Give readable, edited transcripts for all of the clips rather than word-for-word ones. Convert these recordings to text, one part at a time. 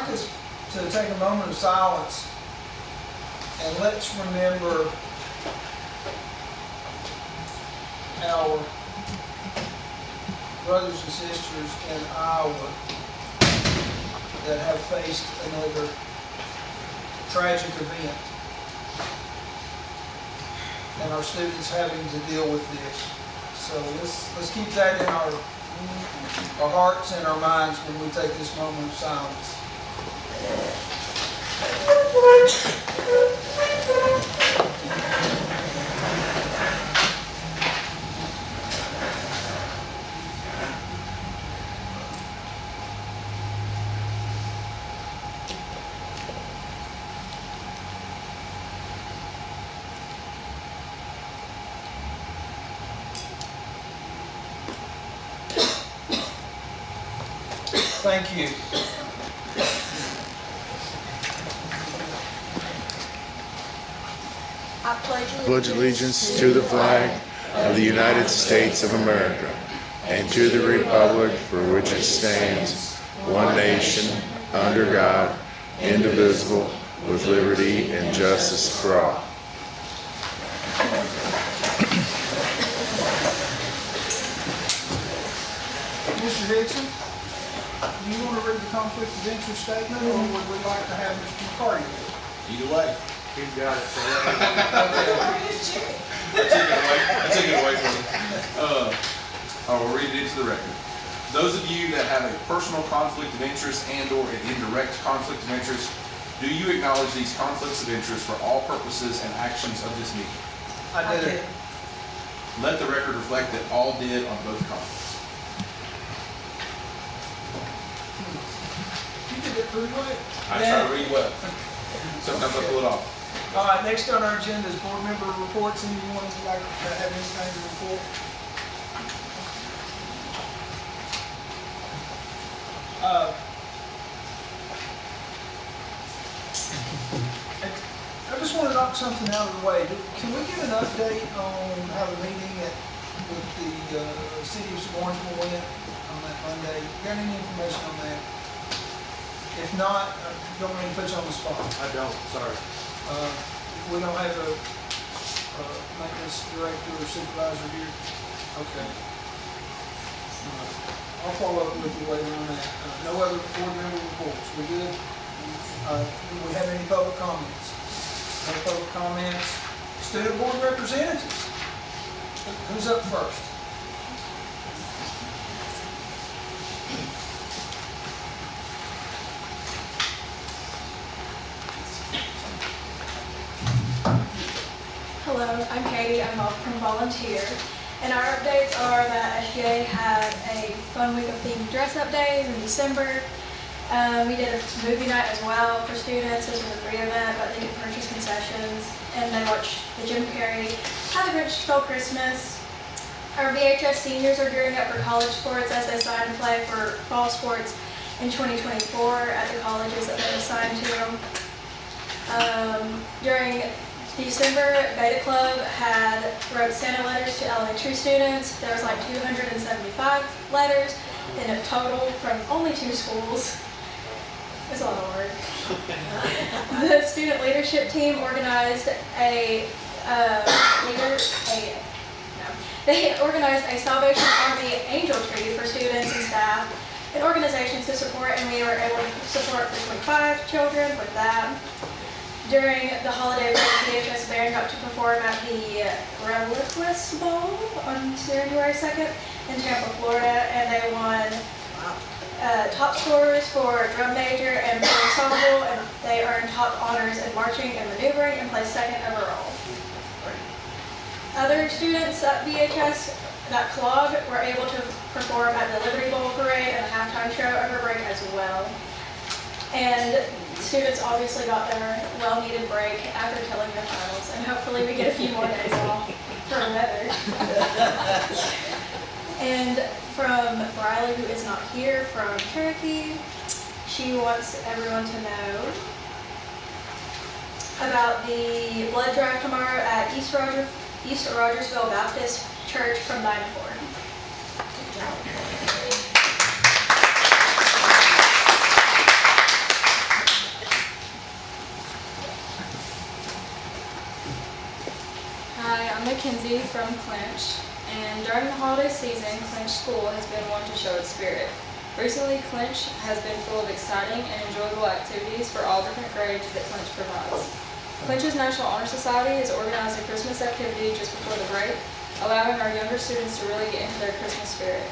like us to take a moment of silence and let's remember our brothers and sisters in Iowa that have faced another tragic event, and our students having to deal with this. So let's keep that in our hearts and our minds when we take this moment of silence. Thank you. I pledge allegiance to the flag of the United States of America and to the republic for which it stands, one nation, under God, indivisible, with liberty and justice for all. Mr. Dixon, do you want to read the conflict of interest statement, or would we like to have Mr. McCarty do it? Either way. He's got it. I took it away from him. I will read it into the record. Those of you that have a personal conflict of interest and or an indirect conflict of interest, do you acknowledge these conflicts of interest for all purposes and actions of this meeting? I did. Let the record reflect that all did on both conflicts. You did it pretty well. I try to read well. Sometimes I pull it off. All right, next on our agenda is board member reports. Anyone would like to have anything to report? I just want to knock something out of the way. Can we get an update on how the meeting with the city of Rogersville went on that Monday? Got any information on that? If not, don't want me to put you on the spot. I don't, sorry. We don't have a maintenance director or supervisor here? Okay. I'll follow up with you later on that. No other board member reports. We good? Do we have any public comments? No public comments. Student board representatives. Who's up first? Hello, I'm Katie. I'm from Volunteer. And our updates are that SGA had a fun week of themed dress-up days in December. We did a movie night as well for students. This was a free event, but they could purchase concessions. And they watched the Jim Carrey How the Grinch Stole Christmas. Our VHS seniors are gearing up for college sports as they sign and play for fall sports in 2024 at the colleges that they're assigned to. During December, Beta Club wrote Santa letters to elementary students. There was like 275 letters in a total from only 2 schools. It's a lot of work. The student leadership team organized they organized a Salvation Army Angel Tree for students and staff and organizations to support, and we were able to support for 25 children with that. During the holiday break, the VHS band got to perform at the Reliquist Bowl on January 2nd in Tampa, Florida, and they won top scorers for drum major and for ensemble, and they earned top honors in marching and maneuvering and placed 2nd overall. Other students at VHS that clog were able to perform at the Liberty Bowl parade and the halftime show over break as well. And students obviously got their well-needed break after killing their finals, and hopefully we get a few more days off for weather. And from Briley, who is not here, from Cherokee, she wants everyone to know about the blood drive tomorrow at East Rogersville Baptist Church from 9 to 4. Good job. Kinsey from Clinch, and during the holiday season, Clinch School has been one to show its spirit. Recently, Clinch has been full of exciting and enjoyable activities for all different grades that Clinch provides. Clinch's National Honor Society has organized a Christmas activity just before the break, allowing our younger students to really get into their Christmas spirit.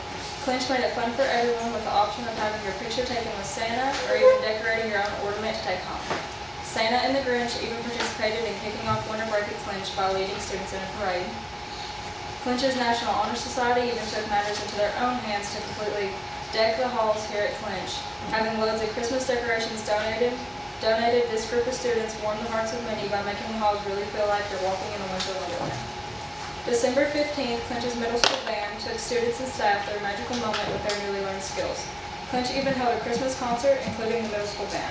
Clinch made it fun for everyone with the option of having your picture taken with Santa or even decorating your own ornament to take home. Santa and the Grinch even participated in kicking off winter break at Clinch by leading students in a parade. Clinch's National Honor Society even took matters into their own hands to completely deck the halls here at Clinch. Having loads of Christmas decorations donated, this group of students warmed the hearts of many by making the halls really feel like you're walking in a winter wonderland. December 15th, Clinch's middle school band took students and staff their magical moment with their newly learned skills. Clinch even held a Christmas concert, including the middle school band.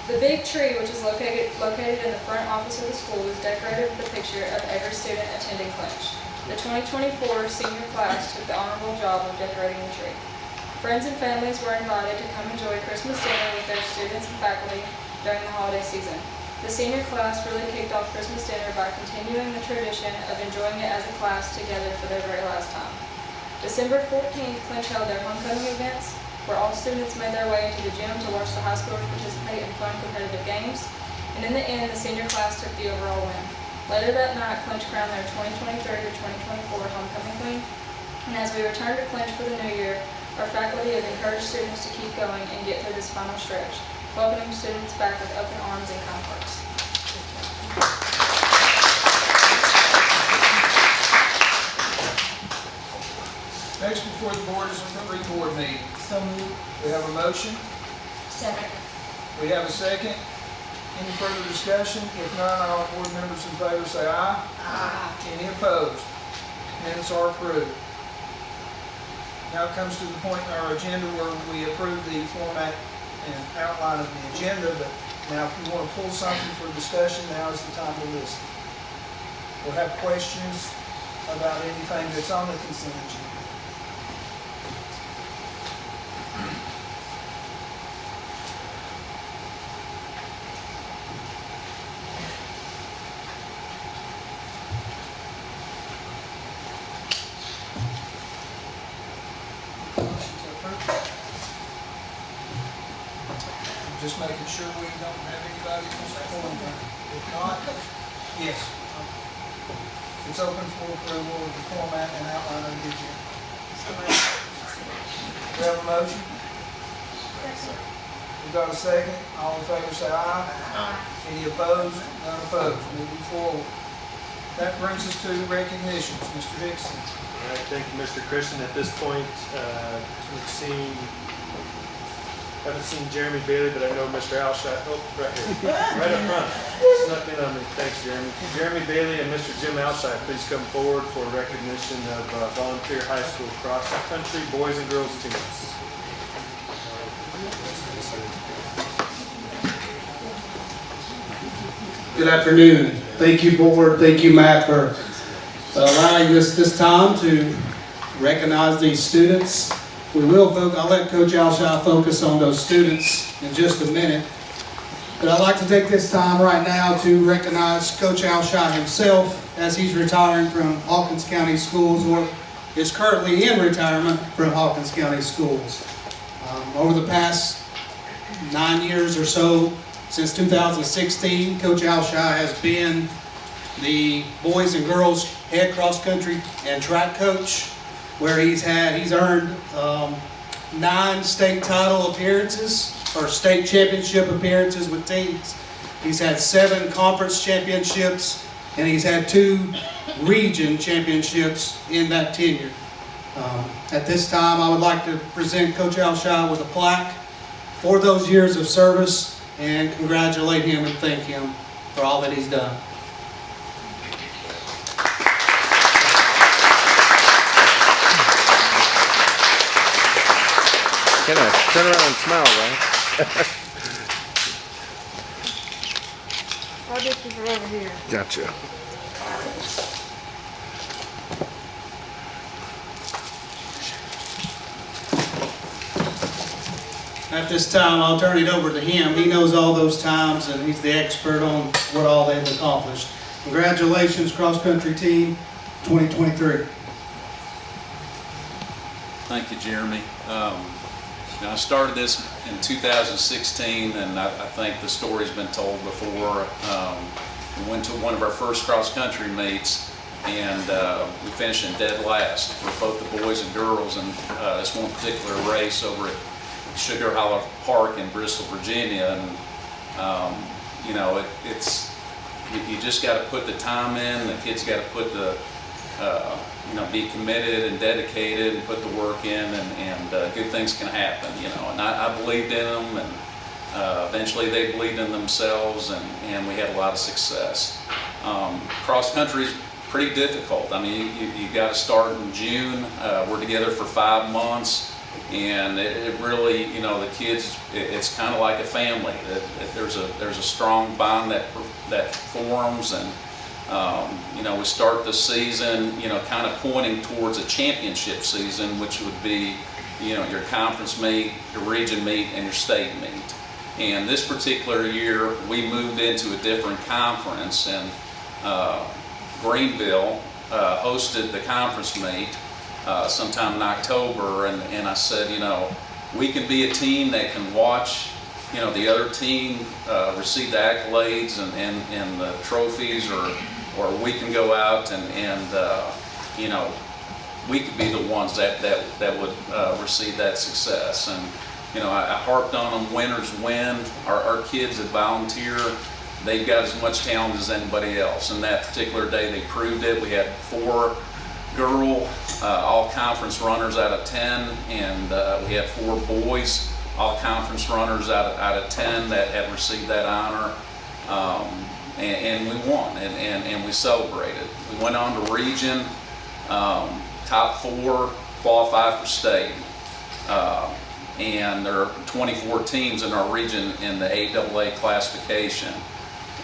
The big tree, which is located in the front office of the school, was decorated with a picture of every student attending Clinch. The 2024 senior class took the honorable job of decorating the tree. Friends and families were invited to come enjoy Christmas dinner with their students and faculty during the holiday season. The senior class really kicked off Christmas dinner by continuing the tradition of enjoying it as a class together for their very last time. December 14th, Clinch held their homecoming events, where all students made their way into the gym to watch the high schoolers participate in fun competitive games, and in the end, the senior class took the overall win. Later that night, Clinch crowned their 2023 to 2024 homecoming queen, and as we return to Clinch for the new year, our faculty have encouraged students to keep going and get through this final stretch, welcoming students back with open arms and kind hearts. Next before the board is a pre-board meeting. So moved. We have a motion. Second. We have a second. Any further discussion? If none, all board members in favor say aye. Aye. Any opposed? Minutes are approved. Now it comes to the point in our agenda where we approve the format and outline of the agenda, but now if you want to pull something for discussion, now is the time to listen. We'll have questions about anything that's on the consent agenda. Just making sure we don't have anybody who's pulling them. If not, yes. It's open for approval of the format and outline of the agenda. We have a motion? We've got a second. All in favor say aye. Aye. Any opposed? None opposed. Moving forward. That brings us to recognitions. Mr. Hickson. All right, thank you, Mr. Christian. At this point, haven't seen Jeremy Bailey, but I know Mr. Alshire. Oh, right here, right up front. Snuck in on me. Thanks, Jeremy. Jeremy Bailey and Mr. Jim Alshire, please come forward for recognition of volunteer high school cross-country boys and girls teams. Good afternoon. Thank you, board. Thank you, Matt, for allowing this time to recognize these students. I'll let Coach Alshire focus on those students in just a minute. But I'd like to take this time right now to recognize Coach Alshire himself as he's retiring from Hawkins County Schools, or is currently in retirement from Hawkins County Schools. Over the past 9 years or so, since 2016, Coach Alshire has been the boys and girls head cross country and track coach, where he's earned 9 state title appearances or state championship appearances with teams. He's had 7 conference championships, and he's had 2 region championships in that tenure. At this time, I would like to present Coach Alshire with a plaque for those years of service and congratulate him and thank him for all that he's done. Can I turn around and smile, right? I'll get you over here. Gotcha. At this time, I'll turn it over to him. He knows all those times, and he's the expert on what all they've accomplished. Congratulations, cross-country team. 2023. Thank you, Jeremy. I started this in 2016, and I think the story's been told before. We went to one of our first cross-country meets, and we finished in dead last for both the boys and girls, and this one particular race over at Sugar Hollow Park in Bristol, Virginia. And you know, you just got to put the time in. The kids got to put the you know, be committed and dedicated and put the work in, and good things can happen, you know. And I believed in them, and eventually they believed in themselves, and we had a lot of success. Cross country is pretty difficult. I mean, you got to start in June. We're together for 5 months, and it really, you know, the kids, it's kind of like a family. There's a strong bond that forms, and you know, we start the season, you know, kind of pointing towards a championship season, which would be, you know, your conference meet, your region meet, and your state meet. And this particular year, we moved into a different conference, and Greenville hosted the conference meet sometime in October, and I said, you know, we can be a team that can watch, you know, the other team receive the accolades and the trophies, or we can go out and you know, we could be the ones that would receive that success. And you know, I harped on them, winners win. Our kids that volunteer, they've got as much talent as anybody else. And that particular day they proved it. We had 4 girl all-conference runners out of 10, and we had 4 boys all-conference runners out of 10 that had received that honor. And we won, and we celebrated. We went on to region, top 4 qualify for state. And there are 24 teams in our region in the AAA classification.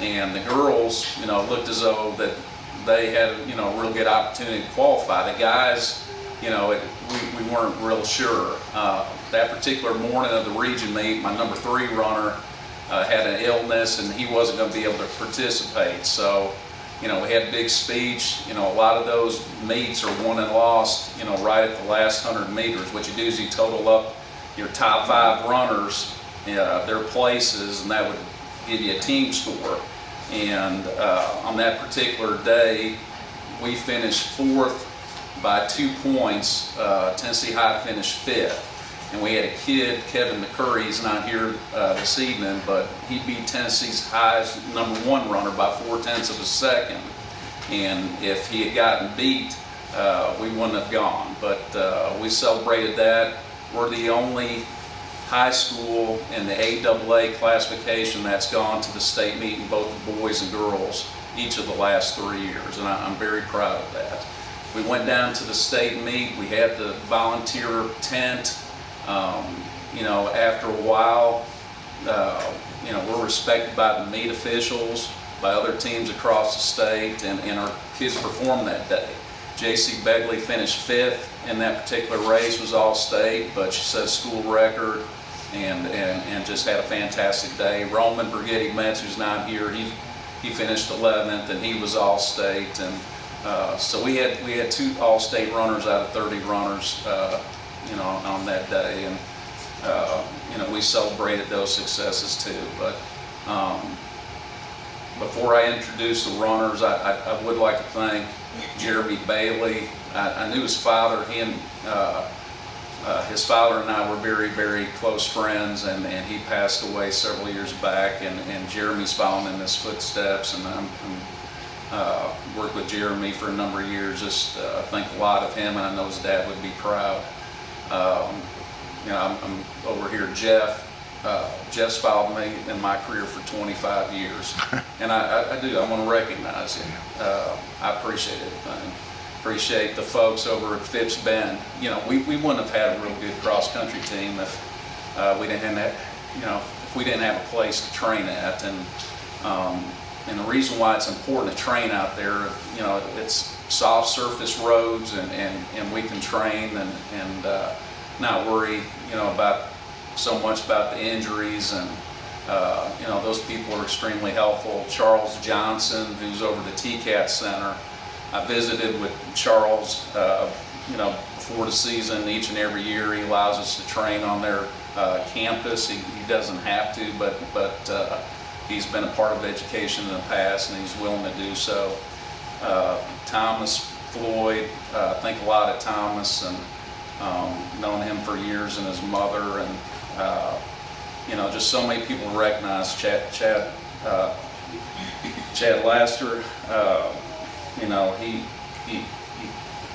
And the girls, you know, looked as though that they had, you know, a real good opportunity to qualify. The guys, you know, we weren't real sure. That particular morning of the region meet, my number 3 runner had an illness, and he wasn't going to be able to participate. So, you know, we had a big speech. You know, a lot of those meets are won and lost, you know, right at the last 100 meters. What you do is you total up your top 5 runners, their places, and that would give you a team score. And on that particular day, we finished 4th by 2 points. Tennessee High finished 5th. And we had a kid, Kevin McCurry, he's not here this evening, but he beat Tennessee's High's number 1 runner by 4/10 of a second. And if he had gotten beat, we wouldn't have gone. But we celebrated that. We're the only high school in the AAA classification that's gone to the state meet in both the boys and girls each of the last 3 years, and I'm very proud of that. We went down to the state meet. We had the volunteer tent. You know, after a while, you know, we're respected by the meet officials, by other teams across the state, and our kids performed that day. J.C. Begley finished 5th in that particular race, was all-state, but she set a school record and just had a fantastic day. Roman Brigitte Metz, who's not here, he finished 11th, and he was all-state. And so we had 2 all-state runners out of 30 runners, you know, on that day, and you know, we celebrated those successes too. But before I introduce the runners, I would like to thank Jeremy Bailey. I knew his father. His father and I were very, very close friends, and he passed away several years back, and Jeremy's following in his footsteps, and I'm worked with Jeremy for a number of years. Just think a lot of him, and I know his dad would be proud. You know, I'm over here, Jeff. Jeff's followed me in my career for 25 years, and I do. I want to recognize him. I appreciate everything. Appreciate the folks over at Phipps Bend. You know, we wouldn't have had a real good cross-country team if we didn't have, you know, if we didn't have a place to train at. And the reason why it's important to train out there, you know, it's soft surface roads, and we can train and not worry, you know, about so much about the injuries, and you know, those people are extremely helpful. Charles Johnson, who's over the TCAT Center, I visited with Charles, before the season. Each and every year he allows us to train on their campus. He doesn't have to, but he's been a part of education in the past, and he's willing to do so. Thomas Floyd, I think a lot of Thomas, and known him for years, and his mother, and just so many people recognize Chad Laster. He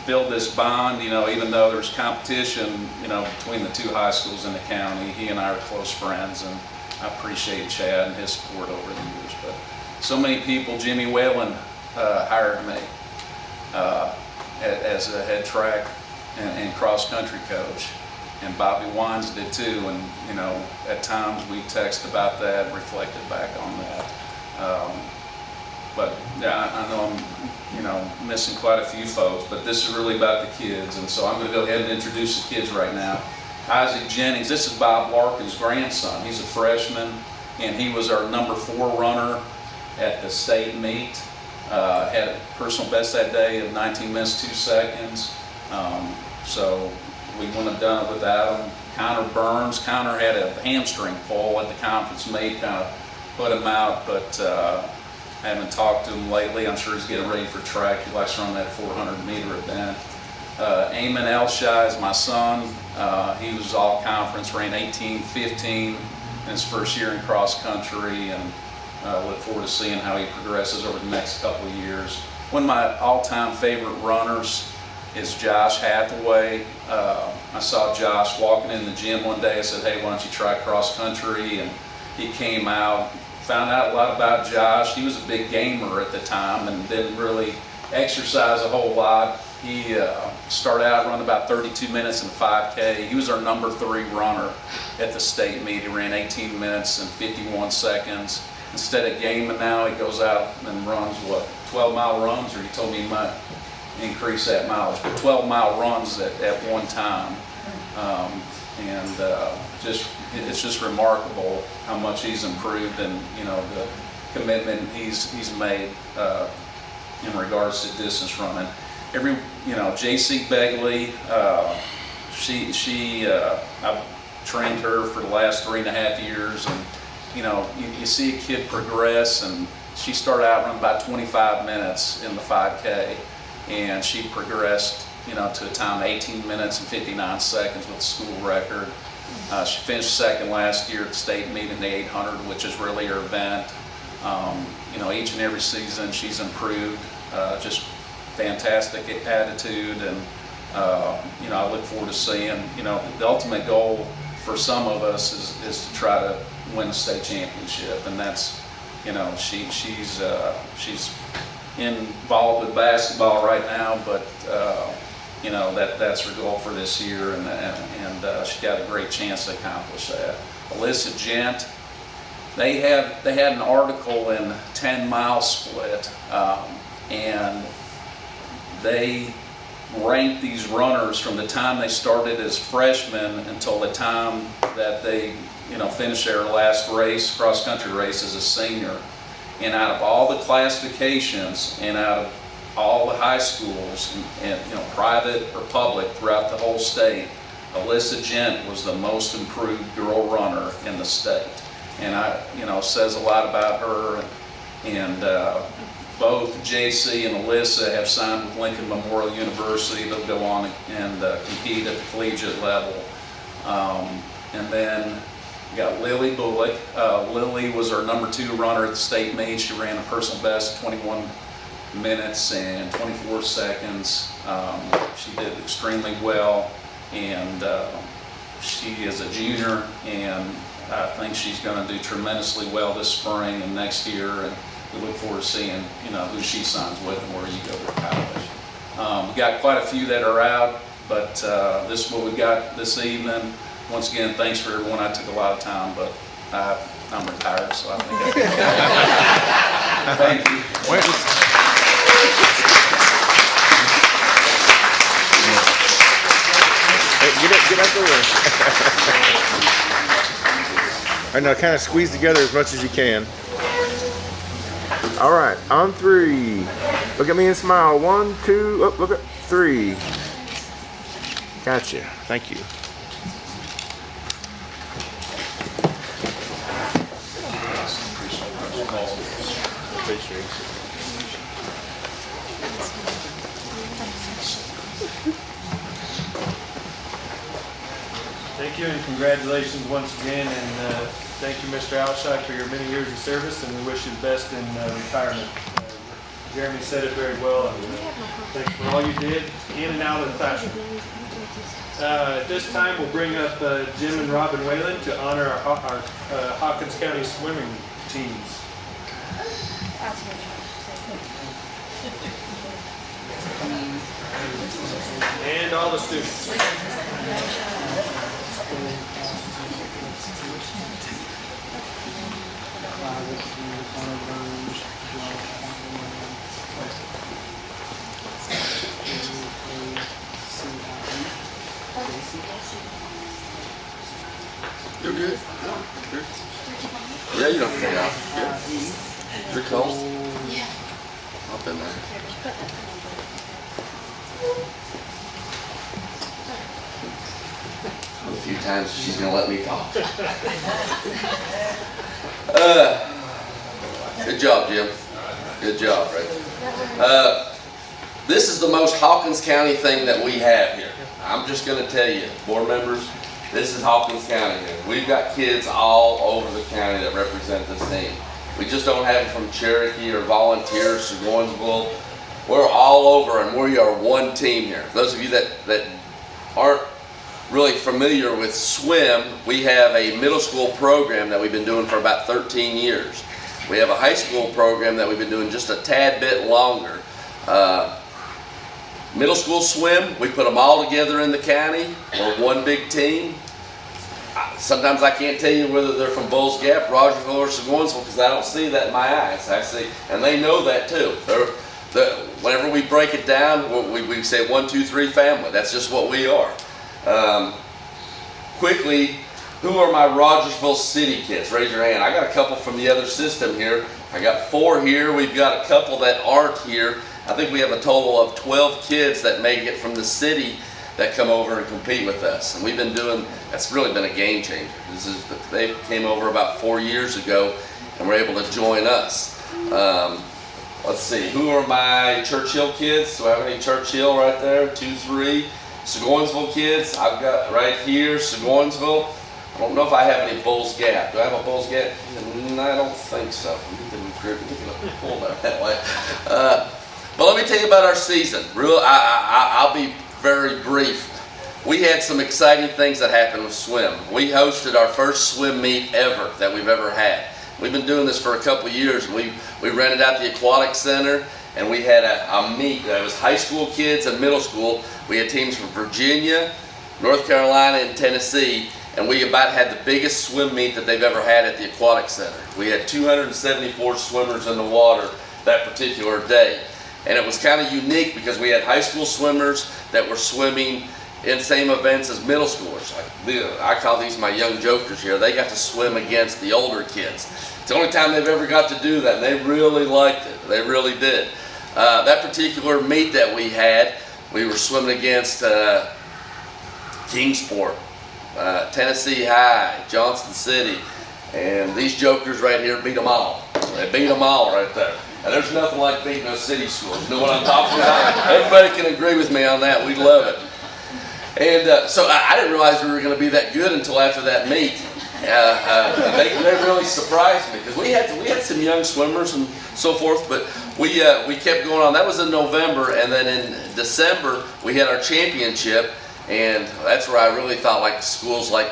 built this bond, even though there's competition, between the two high schools in the county. He and I are close friends, and I appreciate Chad and his support over the years. But so many people, Jimmy Whalen hired me as a head track and cross-country coach, and Bobby Wines did too, and at times we text about that, reflected back on that. But yeah, I know I'm missing quite a few folks, but this is really about the kids, and so I'm going to go ahead and introduce the kids right now. Isaac Jennings, this is Bob Larkin's grandson. He's a freshman, and he was our number 4 runner at the state meet. Had a personal best that day of 19 minutes 2 seconds. So we wouldn't have done it without him. Connor Burns. Connor had a hamstring pull at the conference meet, kind of put him out, but I haven't talked to him lately. I'm sure he's getting ready for track. He likes to run that 400-meter event. Eamon Elshai is my son. He was all conference, ran 18-15 in his first year in cross country, and look forward to seeing how he progresses over the next couple of years. One of my all-time favorite runners is Josh Hathaway. I saw Josh walking in the gym one day. I said, hey, why don't you try cross country? And he came out, found out a lot about Josh. He was a big gamer at the time and didn't really exercise a whole lot. He started out running about 32 minutes in 5K. He was our number 3 runner at the state meet. He ran 18 minutes and 51 seconds. Instead of gaming now, he goes out and runs, 12-mile runs, or he told me he might increase that mileage, but 12-mile runs at one time. It's just remarkable how much he's improved, and the commitment he's made in regards to distance running. JC Begley, I've trained her for the last 3.5 years, and you see a kid progress, and she started out running about 25 minutes in the 5K, and she progressed to a time of 18 minutes and 59 seconds with the school record. She finished second last year at the state meet in the 800, which is really her event. Each and every season she's improved, just fantastic attitude, and I look forward to seeing, the ultimate goal for some of us is to try to win a state championship, and that's, she's involved with basketball right now, but that's her goal for this year, and she got a great chance to accomplish that. Alyssa Gent, they had an article in 10 Mile Split, and they ranked these runners from the time they started as freshmen until the time that they finished their last race, cross-country race, as a senior. And out of all the classifications and out of all the high schools, and private or public throughout the whole state, Alyssa Gent was the most improved girl runner in the state. And says a lot about her. And both JC and Alyssa have signed with Lincoln Memorial University. They'll go on and compete at the collegiate level. And then we got Lily Bullock. Lily was our number 2 runner at the state meet. She ran a personal best of 21 minutes and 24 seconds. She did extremely well, and she is a junior, and I think she's going to do tremendously well this spring and next year, and we look forward to seeing who she signs with and where you go to college. We got quite a few that are out, but this is what we got this evening. Once again, thanks for everyone. I took a lot of time, but I'm retired, so I think thank you. Get out the way. All right, now kind of squeeze together as much as you can. All right, on 3. Look at me and smile. 1, 2, up, look at 3. Gotcha. Thank you. Thank you and congratulations once again, and thank you, Mr. Alshire, for your many years of service, and we wish you the best in retirement. Jeremy said it very well, and thanks for all you did in and out of the classroom. At this time, we'll bring up Jim and Robin Whalen to honor our Hawkins County swimming teams. And all the students. You're good. Yeah, you don't have to take it off. Yeah. You're cold. Yeah. I've been there. A few times she's gonna let me talk. Good job, Jim. Good job, right? This is the most Hawkins County thing that we have here. I'm just gonna tell you, board members, this is Hawkins County here. We've got kids all over the county that represent this team. We just don't have them from Cherokee or Volunteers or Rogersville. We're all over, and we are one team here. Those of you that aren't really familiar with swim, we have a middle school program that we've been doing for about 13 years. We have a high school program that we've been doing just a tad bit longer. Middle school swim, we put them all together in the county. We're one big team. Sometimes I can't tell you whether they're from Bulls Gap, Rogersville, or Seguinsville because I don't see that in my eyes. I see, and they know that too. Whenever we break it down, we say 1, 2, 3 family. That's just what we are. Quickly, who are my Rogersville City kids? Raise your hand. I got a couple from the other system here. I got 4 here. We've got a couple that aren't here. I think we have a total of 12 kids that make it from the city that come over and compete with us. And we've been doing, that's really been a game changer. They came over about 4 years ago and were able to join us. Let's see, who are my Churchill kids? Do I have any Churchill right there? 2, 3. Seguinsville kids, I've got right here, Seguinsville. I don't know if I have any Bulls Gap. Do I have a Bulls Gap? I don't think so. We can pull that way. But let me tell you about our season. I'll be very brief. We had some exciting things that happened with swim. We hosted our first swim meet ever that we've ever had. We've been doing this for a couple of years. We rented out the aquatic center, and we had a meet that was high school kids and middle school. We had teams from Virginia, North Carolina, and Tennessee, and we about had the biggest swim meet that they've ever had at the aquatic center. We had 274 swimmers in the water that particular day. And it was kind of unique because we had high school swimmers that were swimming in same events as middle schoolers. I call these my young jokers here. They got to swim against the older kids. It's the only time they've ever got to do that, and they really liked it. They really did. That particular meet that we had, we were swimming against Kingsport, Tennessee High, Johnson City, and these jokers right here beat them all. They beat them all right there. And there's nothing like beating those city schools. You know what I'm talking about? Everybody can agree with me on that. We love it. And so I didn't realize we were going to be that good until after that meet. They really surprised me because we had some young swimmers and so forth, but we kept going on. That was in November, and then in December we had our championship. And that's where I really thought like schools like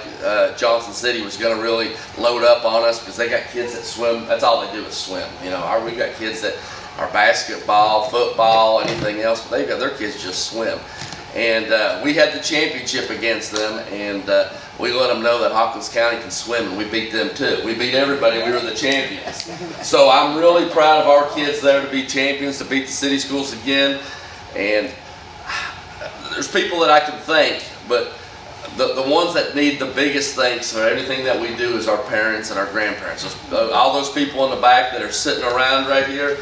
Johnson City was going to really load up on us because they got kids that swim. That's all they do is swim. You know, we got kids that are basketball, football, anything else. But their kids just swim. And we had the championship against them, and we let them know that Hawkins County can swim, and we beat them too. We beat everybody. We were the champions. So I'm really proud of our kids there to be champions, to beat the city schools again. And there's people that I can thank, but the ones that need the biggest thanks for everything that we do is our parents and our grandparents. All those people in the back that are sitting around right here,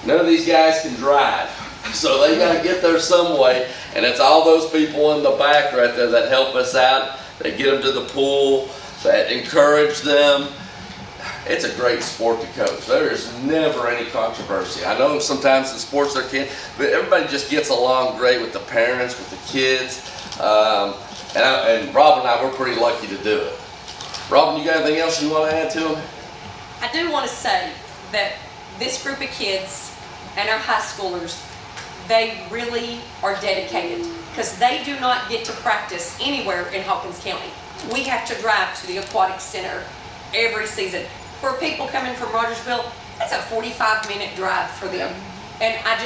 None of these guys can drive, so they got to get there some way, and it's all those people in the back right there that help us out, that get them to the pool, that encourage them. It's a great sport to coach. There is never any controversy. I know sometimes in sports there can't, but everybody just gets along great with the parents, with the kids, and Robin and I, we're pretty lucky to do it. Robin, you got anything else you want to add to them? I do want to say that this group of kids and our high schoolers, they really are dedicated because they do not get to practice anywhere in Hawkins County. We have to drive to the aquatic center every season. For people coming from Rogersville, that's a 45-minute drive for them. And I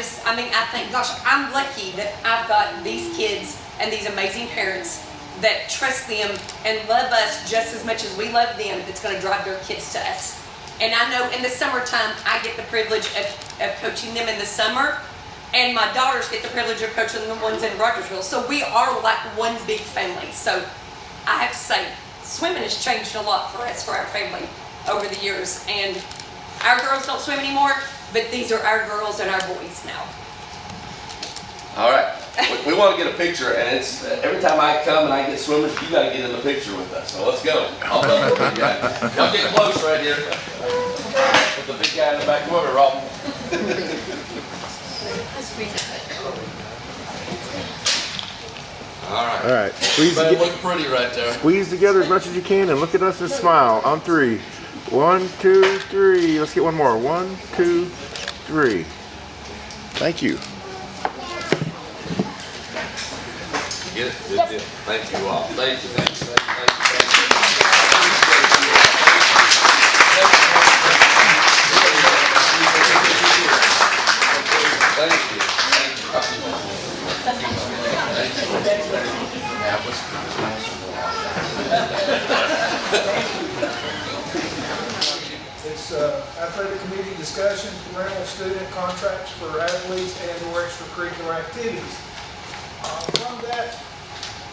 think, gosh, I'm lucky that I've got these kids and these amazing parents that trust them and love us just as much as we love them, that's going to drive their kids to us. And I know in the summertime, I get the privilege of coaching them in the summer, and my daughters get the privilege of coaching the ones in Rogersville. So we are like one big family. So I have to say, swimming has changed a lot for us, for our family, over the years. And our girls don't swim anymore, but these are our girls and our boys now. All right. We want to get a picture, and it's every time I come and I get swimmers, you got to get in the picture with us. So let's go. I'll come with you guys. Y'all get close right here. With the big guy in the back corner, Robin. All right. All right. Squeeze, Better look pretty right there. squeeze together as much as you can and look at us and smile on 3. 1, 2, 3. Let's get one more. 1, 2, 3. Thank you. Get it? Good deal. Thank you all. Thank you. Thank you. Thank you. It's athletic committee discussion, parental student contracts for athletes and/or extracurricular activities. From that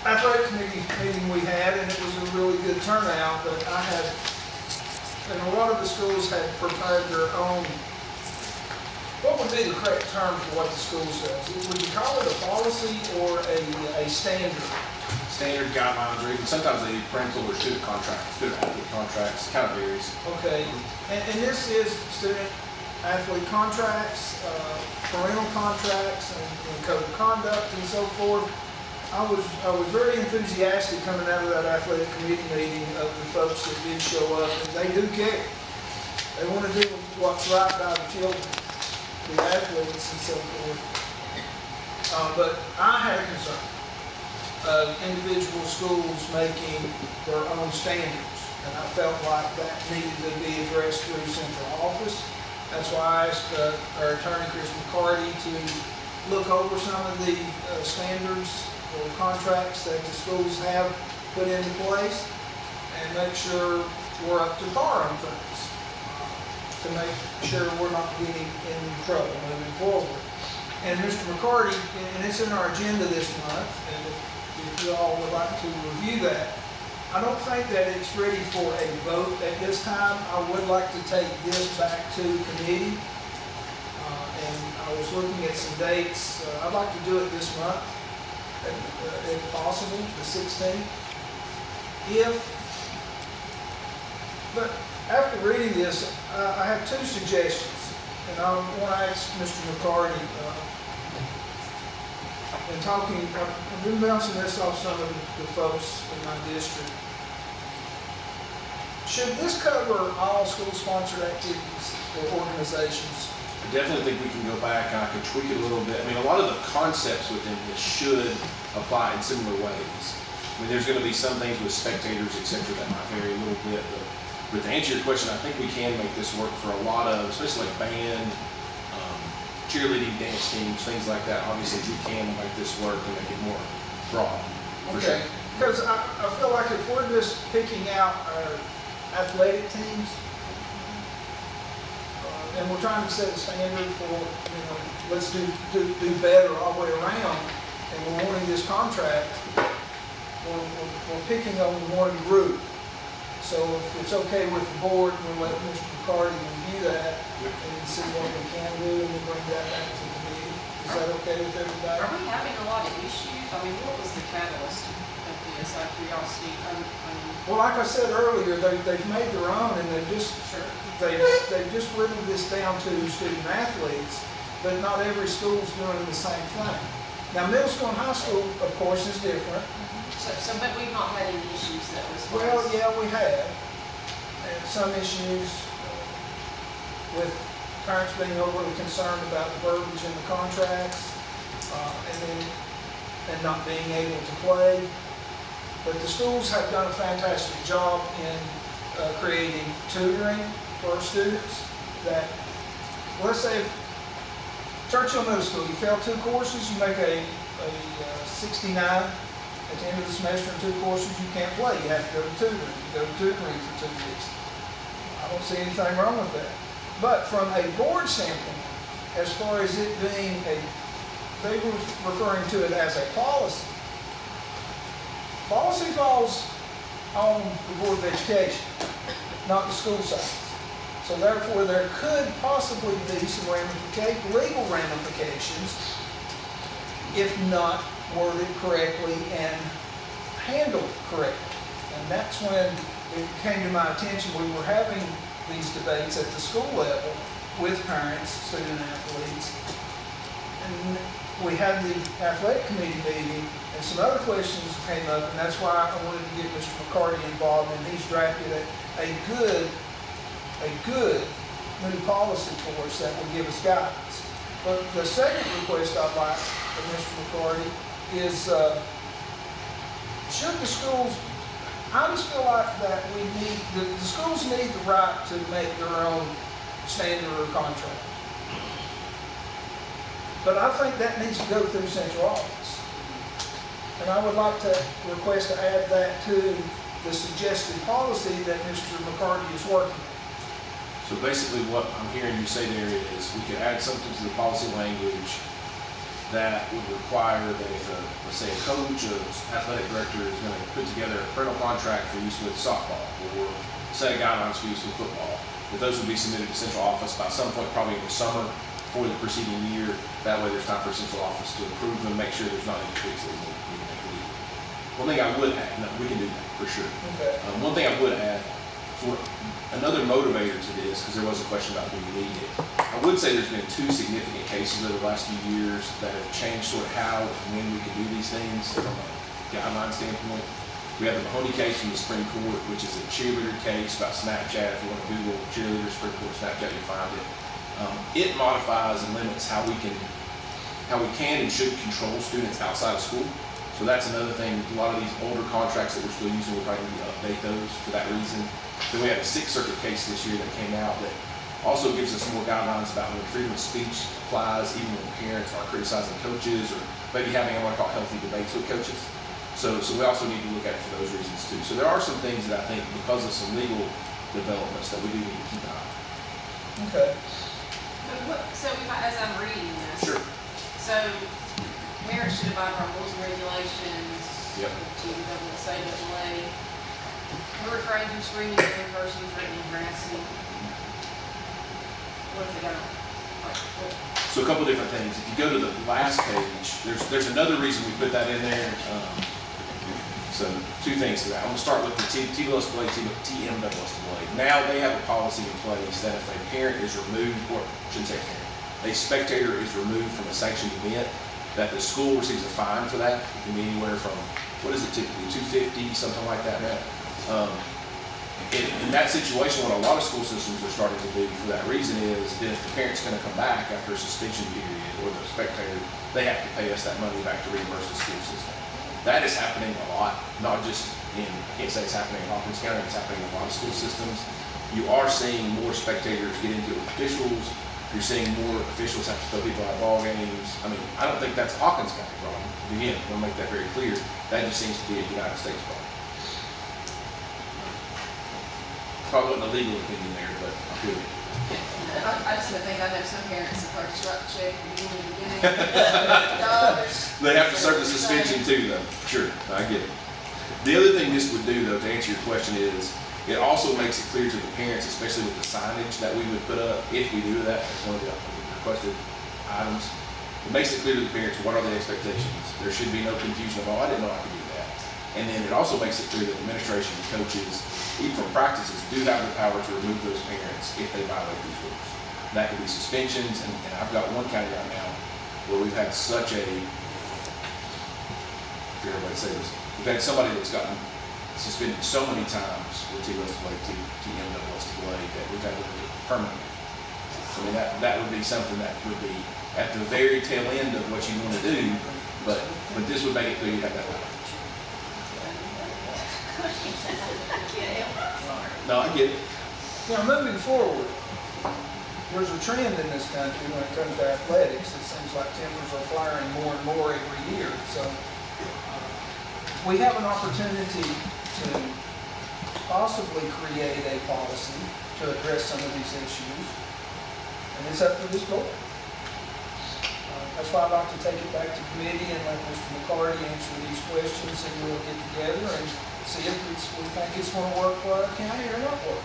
athletic committee meeting we had, and it was a really good turnout, but and a lot of the schools had prepared their own, what would be the correct term for what the school says? Would you call it a policy or a standard? Standard guidelines, or even sometimes they parental or student contracts, student athlete contracts, kind of varies. Okay, and this is student athlete contracts, parental contracts, and code of conduct and so forth. I was very enthusiastic coming out of that athletic committee meeting of the folks that did show up, and they do care. They want to do what's right by the children, the athletes and so forth. But I had a concern of individual schools making their own standards, and I felt like that needed to be addressed through central office. That's why I asked our attorney, Chris McCarty, to look over some of the standards or contracts that the schools have put into place and make sure we're up to par on things, to make sure we're not getting in trouble moving forward. And Mr. McCarty, and it's in our agenda this month, and if you all would like to review that, I don't think that it's ready for a vote at this time. I would like to take this back to committee. And I was looking at some dates. I'd like to do it this month, if possible, the 16th. But after reading this, I have 2 suggestions. And I want to ask Mr. McCarty, and talking, I've been bouncing this off some of the folks in my district. Should this cover all school-sponsored activities or organizations? I definitely think we can go back and I can tweak it a little bit. I mean, a lot of the concepts within this should apply in similar ways. I mean, there's going to be some things with spectators, et cetera, that might vary a little bit. But to answer your question, I think we can make this work for a lot of, especially like band, cheerleading, dance teams, things like that. Obviously, we can make this work and make it more broad. Okay, because I feel like if we're just picking out our athletic teams, and we're trying to set a standard for, let's do better all the way around, and we're wanting this contract, we're picking on one group. So if it's okay with the board, we'll let Mr. McCarty review that. and see what we can do, and then bring that back to the meeting. Is that okay with everybody? Are we having a lot of issues? I mean, what was the catalyst of this, out of curiosity? Well, like I said earlier, they've made their own, and they've just whittled this down to student athletes, but not every school's doing the same thing. Now, middle school and high school, of course, is different. But we've not had any issues that was. Well, yeah, we have. And some issues with parents being overly concerned about the verbiage in the contracts, and not being able to play. But the schools have done a fantastic job in creating tutoring for our students. That, let's say, if Churchill Middle School, you fail 2 courses, you make a 69. At the end of the semester in 2 courses, you can't play. You have to go to tutoring. You go to tutoring for 2 weeks. I don't see anything wrong with that. But from a board standpoint, as far as it being they were referring to it as a policy. Policy falls on the Board of Education, not the school sides. So therefore, there could possibly be some legal ramifications if not worded correctly and handled correctly. And that's when it came to my attention. We were having these debates at the school level with parents, student athletes, and we had the athletic committee meeting, and some other questions came up, and that's why I wanted to get Mr. McCarty involved, and he's drafted a good new policy for us that will give us guidance. But the second request I'd like of Mr. McCarty is, should the schools, I just feel like that the schools need the right to make their own standard or contract. But I think that needs to go through central office. And I would like to request to add that to the suggested policy that Mr. McCarty is working on. So basically what I'm hearing you say there is we could add something to the policy language that would require that if let's say a coach or athletic director is going to put together a parental contract for use with softball or set of guidelines for use with football, that those would be submitted to central office by some point, probably in the summer for the preceding year. That way there's time for central office to approve them, make sure there's not any tweaks that we need to make legal. One thing I would add, no, we can do that for sure. Okay. One thing I would add, another motivator to this, because there was a question about do you need it. I would say there's been 2 significant cases over the last few years that have changed sort of how and when we can do these things from a guideline standpoint. We have the Mahoney case from the Supreme Court, which is a cheerleader case about Snapchat. If you want to Google cheerleader Supreme Court Snapchat, you'll find it. It modifies and limits how we can and should control students outside of school. So that's another thing. A lot of these older contracts that we're still using, we're probably need to update those for that reason. Then we had a 6th Circuit case this year that came out that also gives us more guidelines about when freedom of speech applies, even when parents are criticizing coaches or maybe having what I call healthy debates with coaches. So we also need to look at it for those reasons too. So there are some things that I think, because of some legal developments, that we do need to keep an eye on. Okay. So as I'm reading this. Sure. So parents should abide by rules and regulations. Yep. TWSA. We're refraining from screaming at any person, threatening, harassing. What if they don't? So a couple different things. If you go to the last page, there's another reason we put that in there. So 2 things to that. I'm going to start with the TWSA, TMWSA. Now they have a policy in place that if a parent is removed, or I shouldn't say parent, a spectator is removed from a sanctioned event, that the school receives a fine for that. It can be anywhere from, what is it typically, $250, something like that now. In that situation, what a lot of school systems are starting to do for that reason is that if the parent's going to come back after a suspension period or the spectator, they have to pay us that money back to reimburse the school system. That is happening a lot, not just I can't say it's happening in Hawkins County, it's happening in a lot of school systems. You are seeing more spectators get into it with officials. You're seeing more officials have to throw people out of ball games. I mean, I don't think that's a Hawkins County problem. Again, I want to make that very clear. That just seems to be a United States problem. Probably wasn't a legal opinion there, but I feel it. I just think I know some parents that hard to write the check at the beginning. They have to serve the suspension too, though. Sure, I get it. The other thing this would do, though, to answer your question is, It also makes it clear to the parents, especially with the signage that we would put up, if we do that, that's one of the requested items. It makes it clear to the parents, what are the expectations? There should be no confusion of, oh, I didn't know I could do that. And then it also makes it clear that administration and coaches, even from practices, do have the power to remove those parents if they violate these rules. That could be suspensions, and I've got one county right now where we've had such a, I forget how to say this, we've had somebody that's gotten suspended so many times with TMWSA that we've had to do it permanently. So I mean, that would be something that would be at the very tail end of what you want to do, but this would make it clear you have that power. No, I get it. Now, moving forward, there's a trend in this country when it comes to athletics. It seems like tempers are flaring more and more every year. So we have an opportunity to possibly create a policy to address some of these issues. And it's up to this board. That's why I'd like to take it back to committee and let Mr. McCarty answer these questions, and we'll get together and see if we think it's going to work for our county or not work.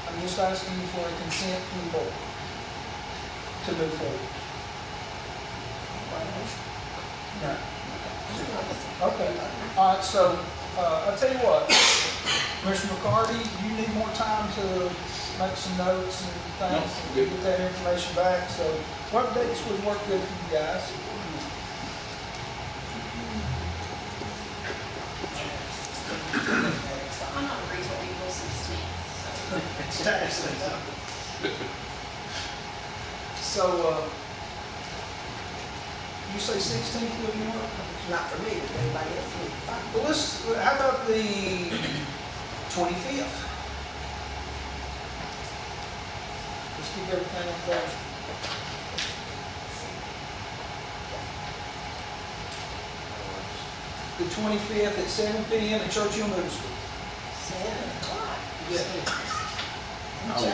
I'm just asking you for a consent from the board to move forward. No. Okay. All right, so I'll tell you what, Mr. McCarty, you need more time to make some notes and things and get that information back. So what dates would work good for you guys? I'm not free till April 16th, So, you say 16th would work? Not for me, but anybody else would be fine. Well, how about the 25th? Let's keep everything in place. The 25th at 7 p.m. at Churchill Middle School. 7 o'clock. Yeah. Oh.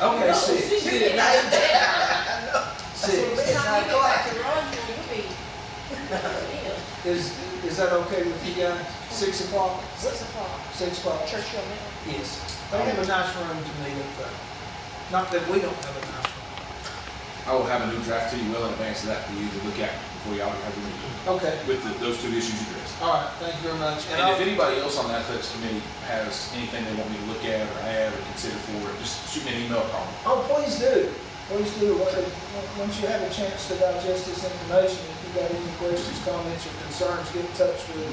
Okay, 6. You get night there. 6. It's 9 o'clock. Is that okay with you guys? 6 o'clock? 6 o'clock. 6 o'clock. Churchill Middle. Yes. They have a nice room to meet up there. Not that we don't have a nice room. I will have a new draft to you well in advance of that for you to look at before y'all have the meeting Okay. with those two issues addressed. All right. Thank you very much. And if anybody else on the athletics committee has anything they want me to look at or add or consider for it, just shoot me an email or call me. Oh, please do. Please do. Once you have a chance to digest this information, if you've got any questions, comments, or concerns, get in touch with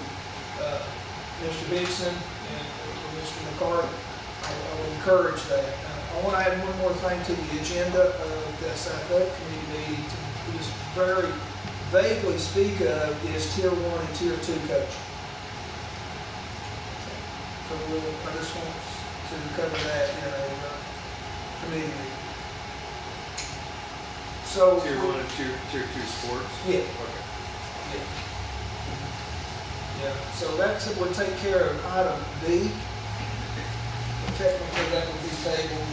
Mr. Dixon and Mr. McCarty. I will encourage that. I want to add one more thing to the agenda of this athletic committee meeting to just very vaguely speak of is Tier 1 and Tier 2 coaching. So I just want to cover that in a committee meeting. So Tier 1 and tier 2 sports? Yeah. Okay. Yeah, so that would take care of item B. Technically, that would be tabled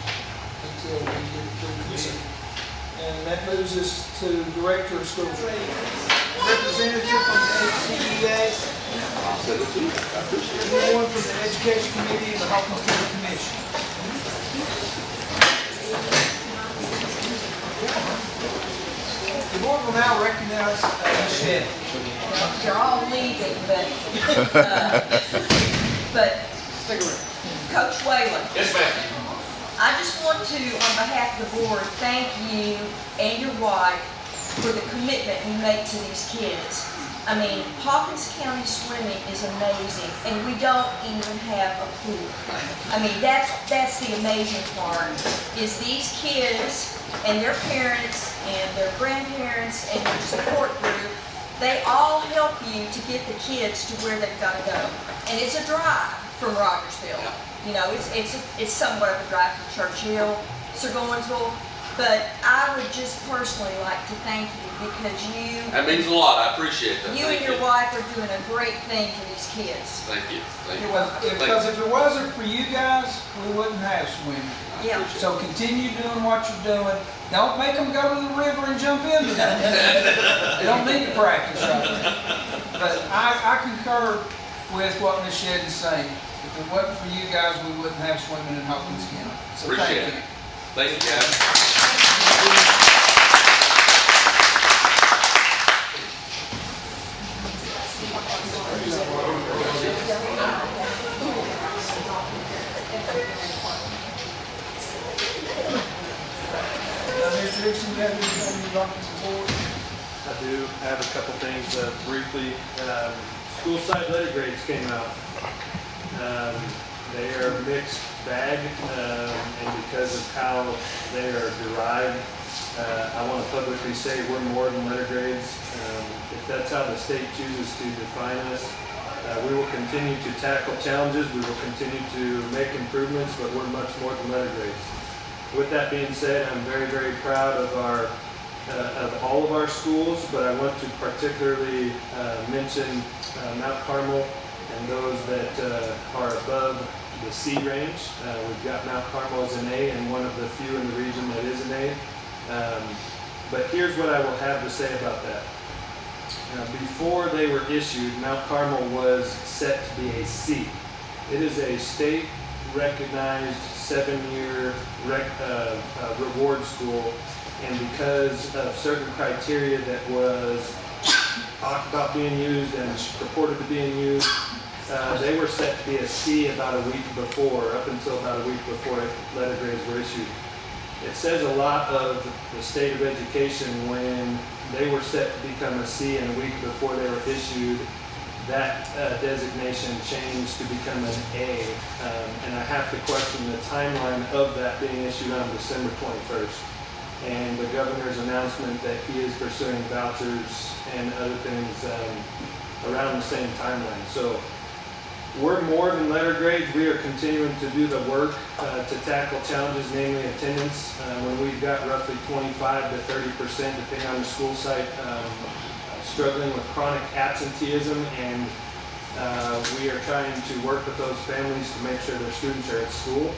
until we get through committee. And that moves us to Director of Schools. Representative from the HCEA. Anyone from the Education Committee and the Hawkins County Commission. The board will now recognize Shannon. You're all leaving, but Stick around. Coach Whalen, Yes, ma'am. I just want to, on behalf of the board, thank you and your wife for the commitment you make to these kids. I mean, Hawkins County swimming is amazing, and we don't even have a pool. I mean, that's the amazing part, is these kids and their parents and their grandparents and their support group, they all help you to get the kids to where they've got to go. And it's a drive from Rogersville. You know, it's somewhat of a drive from Churchill, Seguinsville, but I would just personally like to thank you because That means a lot. I appreciate that. you and your wife are doing a great thing for these kids. Thank you. Thank you. Because if it wasn't for you guys, we wouldn't have swimming. Yeah. So continue doing what you're doing. Don't make them go to the river and jump into that. They don't need to practice right now. But I concur with what Ms. Shedden's saying. If it wasn't for you guys, we wouldn't have swimming in Hawkins County. So Appreciate thank you. it. Thank you, guys. Mr. Dixon, you have anything you'd like to support? I do have a couple things briefly. School site letter grades came out. They are a mixed bag, and because of how they are derived, I want to publicly say we're more than letter grades. If that's how the state chooses to define us, we will continue to tackle challenges, we will continue to make improvements, but we're much more than letter grades. With that being said, I'm very, very proud of of all of our schools, but I want to particularly mention Mount Carmel and those that are above the C range. We've got Mount Carmel as an A and one of the few in the region that is an A. But here's what I will have to say about that. Before they were issued, Mount Carmel was set to be a C. It is a state recognized 7-year reward school, and because of certain criteria that was talked about being used and purported to being used, they were set to be a C about a week before, up until about a week before letter grades were issued. It says a lot of the state of education when they were set to become a C and a week before they were issued, that designation changed to become an A, and I have to question the timeline of that being issued on December 21st. And the governor's announcement that he is pursuing vouchers and other things around the same timeline. So we're more than letter grades. We are continuing to do the work to tackle challenges, namely attendance. When we've got roughly 25 to 30%, depending on the school site, struggling with chronic absenteeism, and we are trying to work with those families to make sure their students are at school.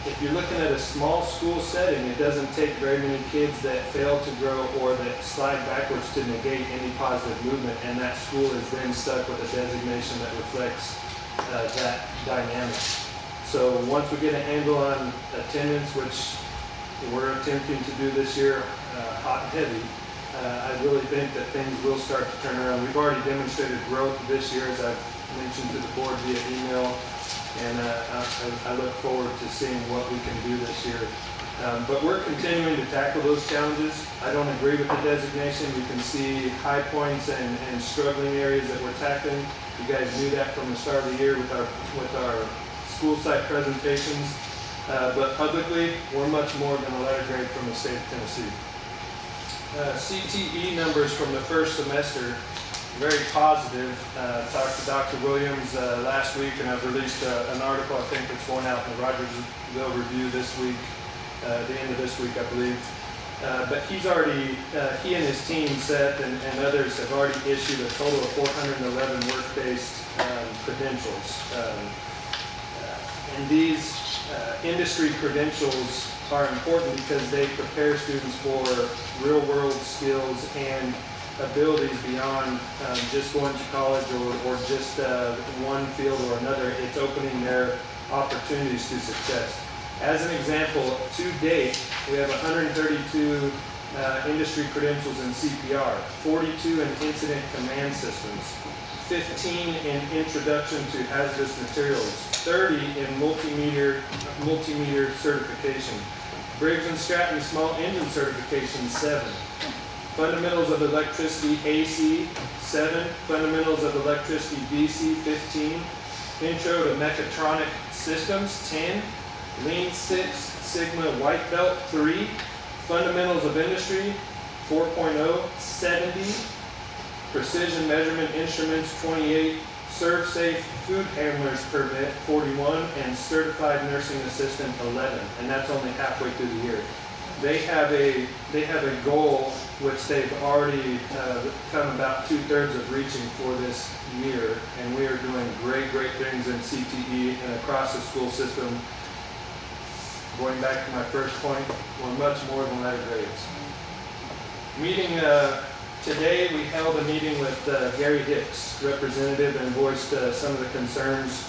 If you're looking at a small school setting, it doesn't take very many kids that fail to grow or that slide backwards to negate any positive movement, and that school is then stuck with a designation that reflects that dynamic. So once we get a handle on attendance, which we're attempting to do this year hot and heavy, I really think that things will start to turn around. We've already demonstrated growth this year, as I've mentioned to the board via email, and I look forward to seeing what we can do this year. But we're continuing to tackle those challenges. I don't agree with the designation. You can see high points and struggling areas that we're tackling. You guys knew that from the start of the year with our school site presentations. But publicly, we're much more than a letter grade from the state of Tennessee. CTE numbers from the first semester, very positive. Talked to Dr. Williams last week, and I've released an article. I think it's going out in the Rogersville Review this week, the end of this week, I believe. But he's already, he and his team, Seth and others, have already issued a total of 411 work-based credentials. And these industry credentials are important because they prepare students for real-world skills and abilities beyond just going to college or just one field or another. It's opening their opportunities to success. As an example, to date, we have 132 industry credentials in CPR, 42 in incident command systems, 15 in introduction to hazardous materials, 30 in multimeter certification, Briggs & Stratton small engine certification, 7. Fundamentals of electricity AC, 7. Fundamentals of electricity DC, 15. Intro to mechatronic systems, 10. Lean Six Sigma White Belt, 3. Fundamentals of industry, 4.0, 70. Precision measurement instruments, 28. ServSafe food handlers permit, 41. And certified nursing assistant, 11. And that's only halfway through the year. They have a goal which they've already come about 2/3 of reaching for this year, and we are doing great things in CTE and across the school system. Going back to my first point, we're much more than letter grades. Meeting Today, we held a meeting with Gary Hicks, representative, and voiced some of the concerns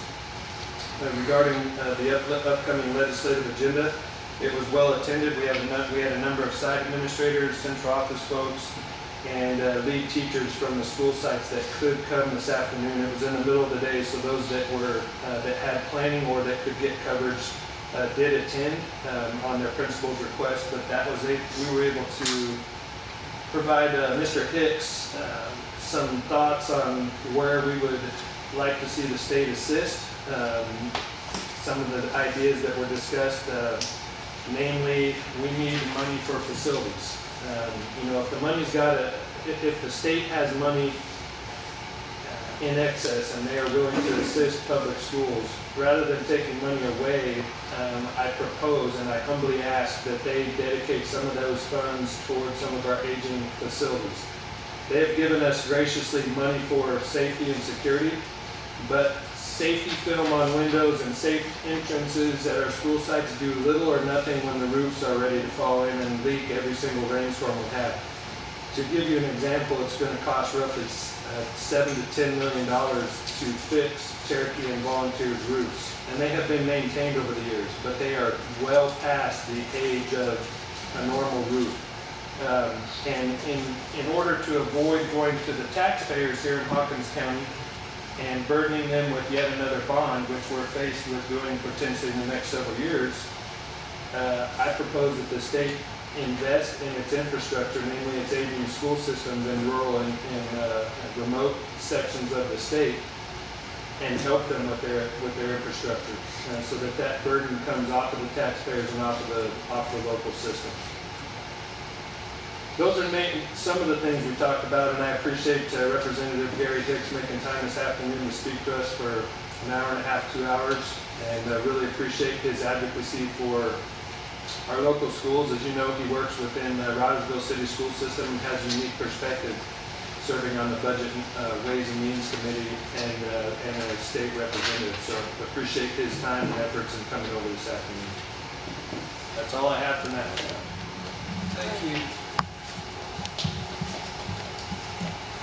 regarding the upcoming legislative agenda. It was well attended. We had a number of site administrators, central office folks, and lead teachers from the school sites that could come this afternoon. It was in the middle of the day, so those that had planning or that could get coverage did attend on their principal's request. But we were able to provide Mr. Hicks some thoughts on where we would like to see the state assist. Some of the ideas that were discussed, namely, we need money for facilities. If the state has money in excess and they are willing to assist public schools, rather than taking money away, I propose and I humbly ask that they dedicate some of those funds towards some of our aging facilities. They have given us graciously money for safety and security, but safety film on windows and safe entrances at our school sites do little or nothing when the roofs are ready to fall in and leak every single rainstorm we have. To give you an example, it's going to cost roughly $7 to $10 million to fix Cherokee and Volunteer's roofs. And they have been maintained over the years, but they are well past the age of a normal roof. And in order to avoid going to the taxpayers here in Hawkins County and burdening them with yet another bond, which we're faced with doing potentially in the next several years, I propose that the state invest in its infrastructure, namely its aging school systems in rural and remote sections of the state, and help them with their infrastructure, so that burden comes off of the taxpayers and off of the local systems. Those are some of the things we talked about, and I appreciate Representative Gary Hicks making time this afternoon to speak to us for an hour and a half, 2 hours, and I really appreciate his advocacy for our local schools. As you know, he works within the Rogersville City School System and has a unique perspective, serving on the Budget Ways and Means Committee and a state representative. So I appreciate his time and efforts in coming over this afternoon. That's all I have for now. Thank you.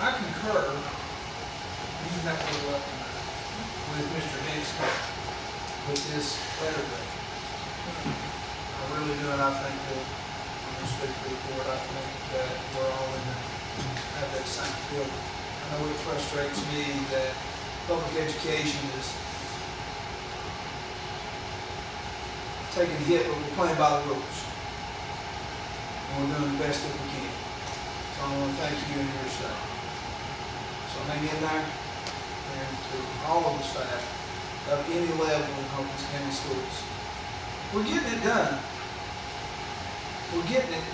I concur, you have to go up with Mr. Hicks with this letter. I really do, and I think that, I'm going to speak for the board, I think that we're all have that same feeling. I know it frustrates me that public education is taking a hit, but we're playing by the rules. And we're doing the best that we can. So I want to thank you and your staff. So hang in there, and to all of the staff of any level in Hawkins County Schools. We're getting it done. We're getting it.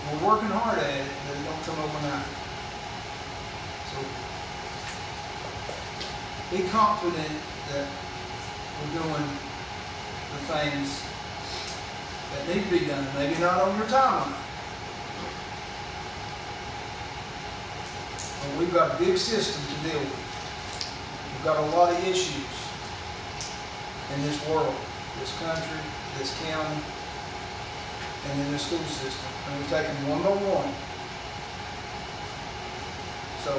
We're working hard at it, but it don't come overnight. So be confident that we're doing the things that need to be done. Maybe not on your timeline. But we've got a big system to deal with. We've got a lot of issues in this world, this country, this county, and in the school system. And we take them one by one. So,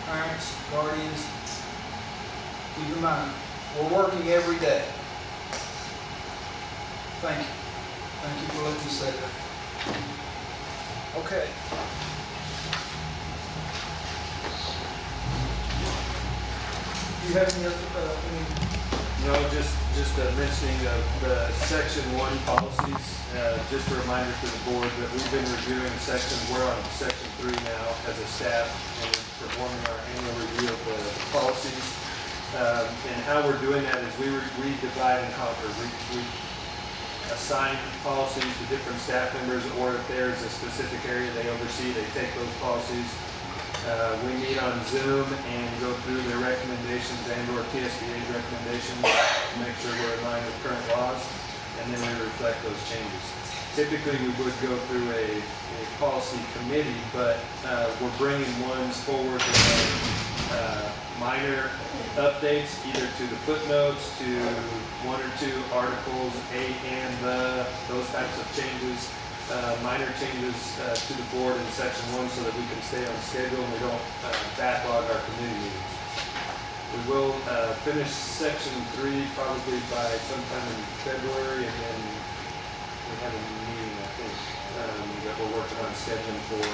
parents, guardians, keep in mind, we're working every day. Thank you. Thank you for letting me say that. Okay. Do you have any No, just mentioning the Section 1 policies. Just a reminder to the board that we've been reviewing sections. We're on Section 3 now as a staff and performing our annual review of the policies. And how we're doing that is we divide and conquer. We assign policies to different staff members, or if there's a specific area they oversee, they take those policies. We meet on Zoom and go through their recommendations and/or TSBA's recommendations to make sure we're in line with current laws, and then we reflect those changes. Typically, we would go through a policy committee, but we're bringing ones forward with minor updates, either to the footnotes, to 1 or 2 articles, a and the, those types of changes. minor changes to the board in section 1 so that we can stay on schedule and we don't backlog our committee meetings. We will finish section 3 probably by sometime in February, and then we have a meeting, I think, that we're working on scheduling for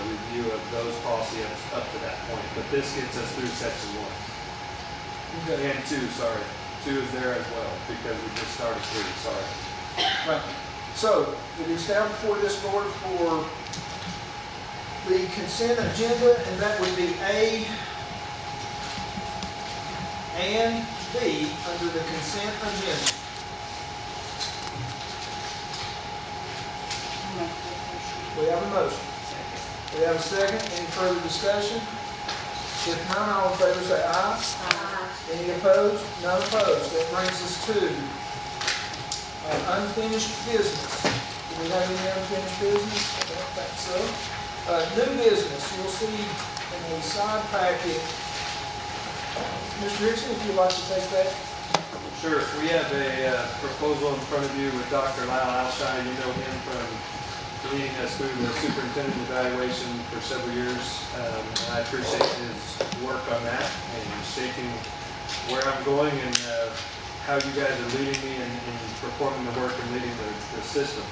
review of those policies up to that point. But this gets us through section 1. Okay. And 2, sorry. 2 is there as well, because we just started 3, sorry. Right. So, it is now before this board for the consent agenda, and that would be A and B under the consent agenda. We have a motion. We have a second. Any further discussion? If none, all in favor say aye. Aye. Any opposed? None opposed. That brings us to unfinished business. Do we have any unfinished business? I don't think so. New business, you'll see in the side packet. Mr. Hickson, if you'd like to take that. Sure. We have a proposal in front of you with Dr. Lyle Alshire. You know him from leading us through the superintendent evaluation for several years. And I appreciate his work on that and shaping where I'm going and how you guys are leading me in performing the work and leading the system.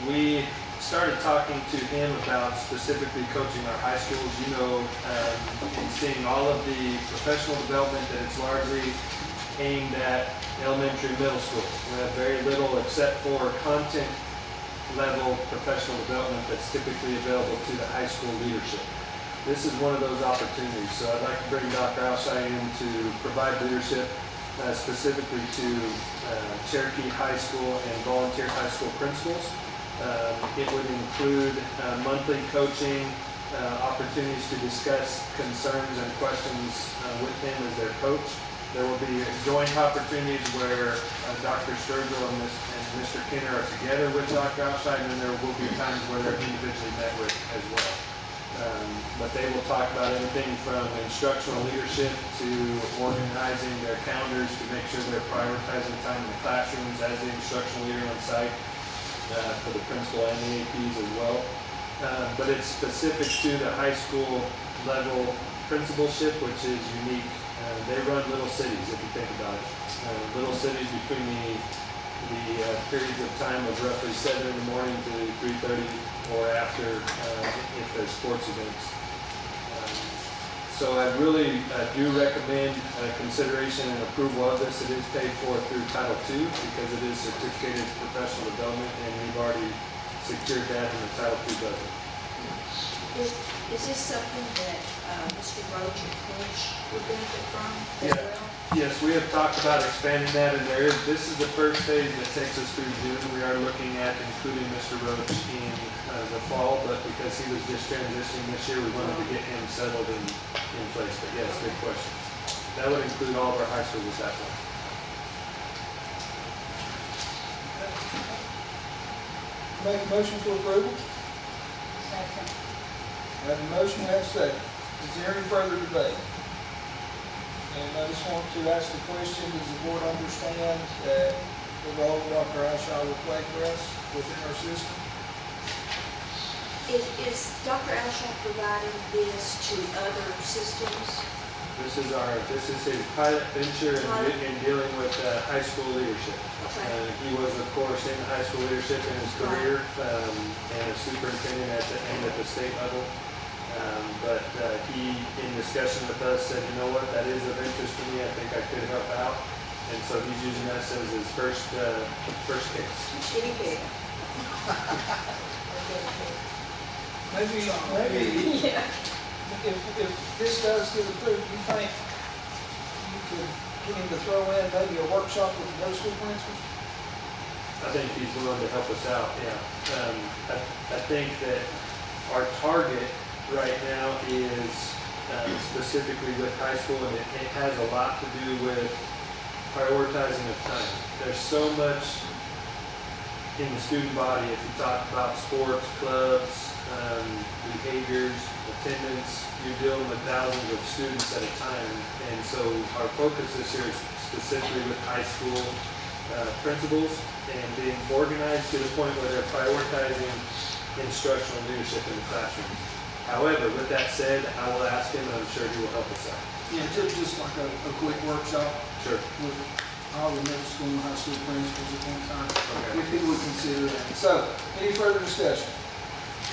We started talking to him about specifically coaching our high schools. You know, and seeing all of the professional development that it's largely aimed at elementary and middle school. We have very little except for content level professional development that's typically available to the high school leadership. This is one of those opportunities. So I'd like to bring Dr. Alshire in to provide leadership specifically to Cherokee High School and volunteer high school principals. It would include monthly coaching, opportunities to discuss concerns and questions with him as their coach. There will be joint opportunities where Dr. Sturgill and Mr. Kinner are together with Dr. Alshire, and then there will be times where they're individually met with as well. But they will talk about anything from instructional leadership to organizing their calendars to make sure they're prioritizing time in the classrooms as the instructional leader on site for the principal and the APs as well. But it's specific to the high school level principalship, which is unique. They run little cities, if you think about it. Little cities between the periods of time of roughly 7 in the morning to 3:30 or after if there's sports events. So I really do recommend consideration and approval of this. It is paid for through Title II because it is certificated professional development, and we've already secured that in the Title II budget. Is this something that Mr. Roach and Clinch would benefit from as Yeah. well? Yes, we have talked about expanding that, and this is the first phase that takes us through June. We are looking at including Mr. Roach in the fall, but because he was just transitioning this year, we wanted to get him settled in place. But yes, good question. That would include all of our high schools at that point. Make a motion for approval. Second. Have a motion, have a second. Is there any further debate? And I just want to ask the question, does the board understand that the role Dr. Alshire will play for us within our system? Is Dr. Alshire providing this to other systems? This is his pilot venture in dealing with high school leadership. Okay. He was, of course, in high school leadership in his career and a superintendent at the state level. But he, in discussion with us, said, you know what, that is of interest to me. I think I could help out. And so he's using us as his first case. Guinea pig. Maybe, Yeah. if this does get approved, you think you could get him to throw in maybe a workshop with the middle school principals? I think he's willing to help us out, yeah. I think that our target right now is specifically with high school, and it has a lot to do with prioritizing of time. There's so much in the student body. If you talk about sports, clubs, behaviors, attendance, you're dealing with thousands of students at a time. And so our focus this year is specifically with high school principals and being organized to the point where they're prioritizing instructional leadership in the classroom. However, with that said, I will ask him, and I'm sure he will help us out. Yeah, just like a quick workshop Sure. with all the middle school and high school principals at one time. Okay. If he would consider that. So, any further discussion?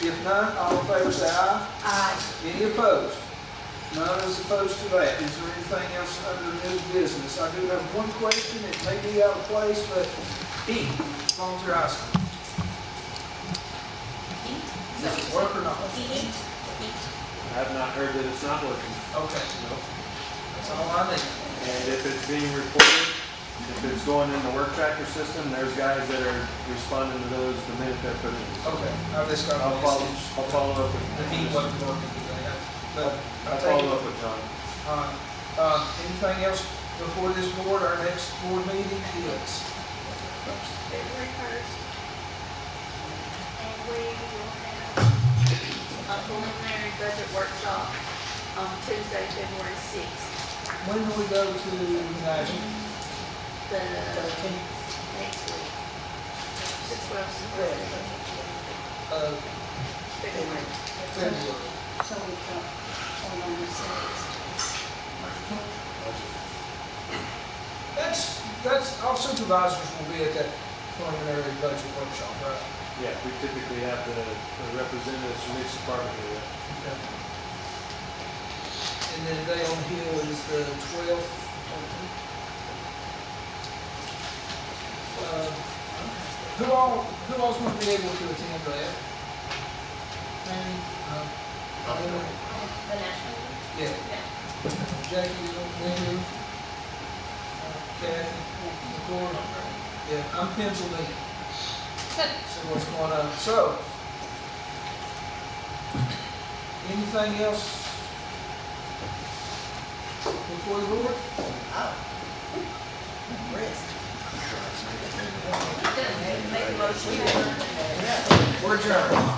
If none, all in favor say aye. Aye. Any opposed? None is opposed to that. Is there anything else under new business? I do have one question. It may be out of place, but E, volunteer high school. Does it work or not? I have not heard that it's not working. Okay. That's all I need. And if it's being reported, if it's going in the work tracker system, there's guys that are responding to those the minute they're put in. Okay. I just got I'll a follow, message. I'll follow up with. The heat wasn't working today. But I'll follow up with John. anything else before this board? Our next board meeting is February 1st. And we will have a preliminary budget workshop on Tuesday, February 6th. when do we go to United? The next week. The 12th. February. February. So we got on the 6th. That's, our supervisors will be at that preliminary budget workshop, right? Yeah, we typically have the representatives from each department here. And then the day on Hill is the 12th. Who all's going to be able to attend that? Maybe, The national. yeah. Jackie, Linda, Kathy, McCord. Yeah, I'm Pennsylvania. See what's going on. So, anything else before the board? Make a motion. We're adjourned.